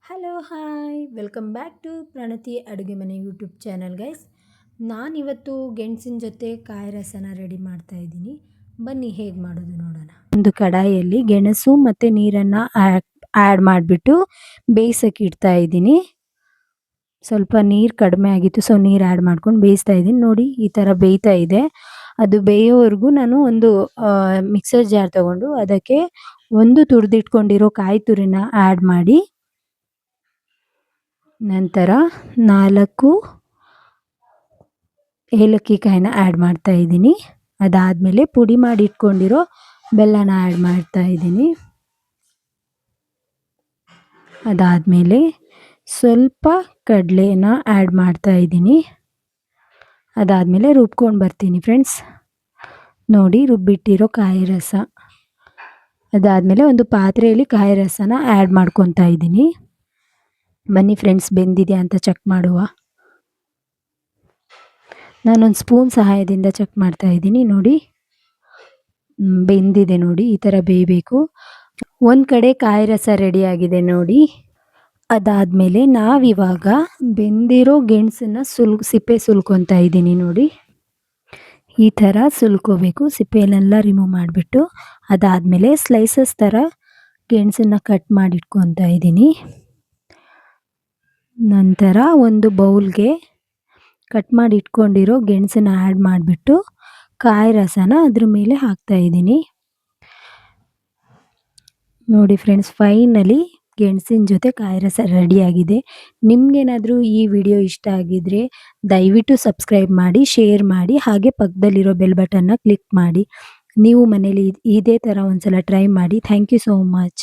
Hello hi welcome back to Pranati ಅಡುಗೆ ಮನೆ YouTube channel guys. ನಾನಿವತ್ತು ಗೆಣಸಿನ ಜೊತೆ ಕಾಯಿ ರಸನ ರೆಡಿ ಮಾಡ್ತಾ ಇದ್ದೀನಿ. ಬನ್ನಿ ಹೇಗೆ ಮಾಡೋದು ನೋಡೋಣ. ಒಂದು ಕಡಾಯಿಯಲ್ಲಿ ಗೆಣಸು ಮತ್ತು ನೀರನ್ನು ಆ್ಯಡ್ ಮಾಡಿಬಿಟ್ಟು ಬೇಯಿಸೋಕೆ ಇಡ್ತಾ ಇದ್ದೀನಿ. ಸ್ವಲ್ಪ ನೀರು ಕಡಿಮೆ ಆಗಿತ್ತು, ಸೊ ನೀರು ಆ್ಯಡ್ ಮಾಡ್ಕೊಂಡು ಬೇಯಿಸ್ತಾ ಇದ್ದೀನಿ. ನೋಡಿ ಈ ಥರ ಬೇಯ್ತಾ ಇದೆ. ಅದು ಬೇಯೋವರೆಗೂ ನಾನು ಒಂದು ಮಿಕ್ಸರ್ ಜಾರ್ ತೊಗೊಂಡು ಅದಕ್ಕೆ ಒಂದು ತುರಿದಿಟ್ಕೊಂಡಿರೋ ಕಾಯಿ ತುರಿನ ಆ್ಯಡ್ ಮಾಡಿ, ನಂತರ 4 ಏಲಕ್ಕಿ ಕಾಯಿನ ಆ್ಯಡ್ ಮಾಡ್ತಾ ಇದ್ದೀನಿ. ಅದಾದಮೇಲೆ ಪುಡಿ ಮಾಡಿ ಇಟ್ಕೊಂಡಿರೋ ಬೆಲ್ಲನ ಆ್ಯಡ್ ಮಾಡ್ತಾ ಇದ್ದೀನಿ. ಅದಾದಮೇಲೆ ಸ್ವಲ್ಪ ಕಡಲೆನ ಆ್ಯಡ್ ಮಾಡ್ತಾ ಇದ್ದೀನಿ. ಅದಾದಮೇಲೆ ರುಬ್ಕೊಂಡು ಬರ್ತೀನಿ ಫ್ರೆಂಡ್ಸ್. ನೋಡಿ ರುಬ್ಬಿಟ್ಟಿರೋ ಕಾಯಿ ರಸ. ಅದಾದಮೇಲೆ ಒಂದು ಪಾತ್ರೆಯಲ್ಲಿ ಕಾಯಿ ರಸನ ಆ್ಯಡ್ ಮಾಡ್ಕೊತಾ ಇದ್ದೀನಿ. ಬನ್ನಿ ಫ್ರೆಂಡ್ಸ್, ಬೆಂದಿದೆ ಅಂತ ಚೆಕ್ ಮಾಡುವ. ನಾನೊಂದು ಸ್ಪೂನ್ ಸಹಾಯದಿಂದ ಚೆಕ್ ಮಾಡ್ತಾ ಇದ್ದೀನಿ. ನೋಡಿ ಬೆಂದಿದೆ, ನೋಡಿ ಈ ಥರ ಬೇಯಬೇಕು. ಒಂದು ಕಡೆ ಕಾಯಿ ರಸ ರೆಡಿಯಾಗಿದೆ ನೋಡಿ. ಅದಾದಮೇಲೆ ನಾವಿವಾಗ ಬೆಂದಿರೋ ಗೆಣಸನ್ನು ಸಿಪ್ಪೆ ಸುಲ್ಕೊತಾ ಇದ್ದೀನಿ. ನೋಡಿ ಈ ಥರ ಸುಲ್ಕೋಬೇಕು, ಸಿಪ್ಪೆನೆಲ್ಲ ರಿಮೂವ್ ಮಾಡಿಬಿಟ್ಟು. ಅದಾದಮೇಲೆ ಸ್ಲೈಸಸ್ ಥರ ಗೆಣಸನ್ನು ಕಟ್ ಮಾಡಿ ಇಟ್ಕೊತಾ ಇದ್ದೀನಿ. ನಂತರ ಒಂದು ಬೌಲ್ಗೆ ಕಟ್ ಮಾಡಿ ಇಟ್ಕೊಂಡಿರೋ ಗೆಣಸನ್ನ ಆ್ಯಡ್ ಮಾಡಿಬಿಟ್ಟು ಕಾಯಿ ರಸನ ಅದ್ರ ಮೇಲೆ ಹಾಕ್ತಾ ಇದ್ದೀನಿ. ನೋಡಿ ಫ್ರೆಂಡ್ಸ್, ಫೈನಲಿ ಗೆಣಸಿನ ಜೊತೆ ಕಾಯಿ ರಸ ರೆಡಿಯಾಗಿದೆ. ನಿಮಗೇನಾದರೂ ಈ ವಿಡಿಯೋ ಇಷ್ಟ ಆಗಿದ್ದರೆ ದಯವಿಟ್ಟು ಸಬ್ಸ್ಕ್ರೈಬ್ ಮಾಡಿ, ಶೇರ್ ಮಾಡಿ, ಹಾಗೆ ಪಕ್ಕದಲ್ಲಿರೋ ಬೆಲ್ ಬಟನ್ನ ಕ್ಲಿಕ್ ಮಾಡಿ. ನೀವು ಮನೇಲಿ ಇದೇ ಥರ ಒಂದ್ಸಲ ಟ್ರೈ ಮಾಡಿ. Thank you so much.